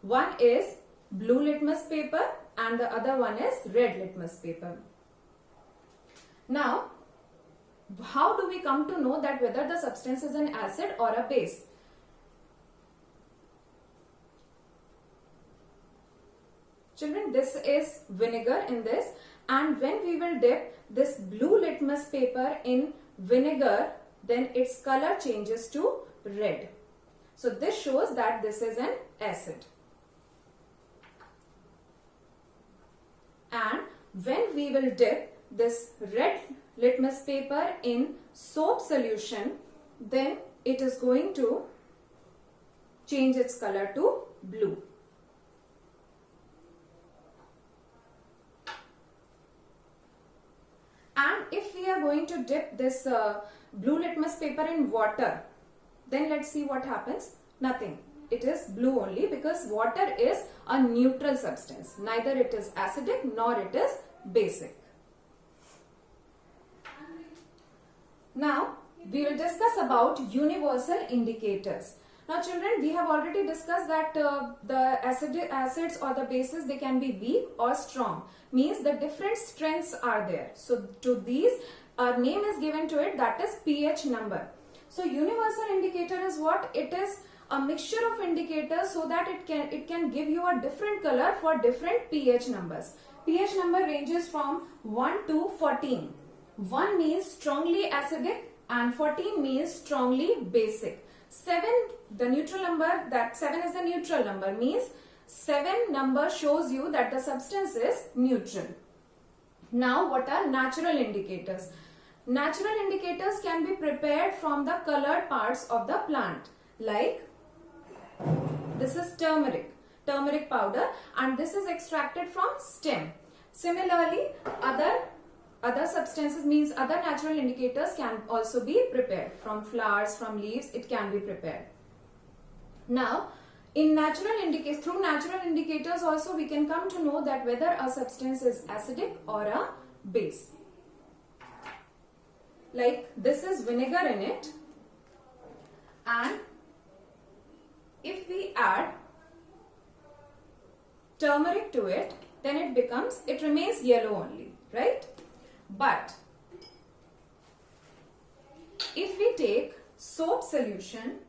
One is blue litmus paper and the other one is red litmus paper. Now, how do we come to know that whether the substance is an acid or a base? Children, this is vinegar in this, and when we will dip this blue litmus paper in vinegar, then its color changes to red. So this shows that this is an acid. And when we will dip this red litmus paper in soap solution, then it is going to change its color to blue. And if we are going to dip this blue litmus paper in water, then let's see what happens. Nothing. It is blue only because water is a neutral substance. Neither it is acidic nor it is basic. Now, we will discuss about universal indicators. Now children, we have already discussed that the acids or the bases, they can be weak or strong. Means the different strengths are there. So to these, a name is given to it, that is pH number. So universal indicator is what? It is a mixture of indicators so that it can give you a different color for different pH numbers. pH number ranges from 1 to 14. 1 means strongly acidic and 14 means strongly basic. 7, the neutral number, that 7 is the neutral number, means 7 number shows you that the substance is neutral. Now what are natural indicators? Natural indicators can be prepared from the colored parts of the plant. Like this is turmeric powder, and this is extracted from stem. Similarly, other substances, means other natural indicators can also be prepared from flowers, from leaves. It can be prepared. Now, through natural indicators also we can come to know that whether a substance is acidic or a base. Like this is vinegar in it, and if we add turmeric to it, then it remains yellow only, right? But if we take soap solution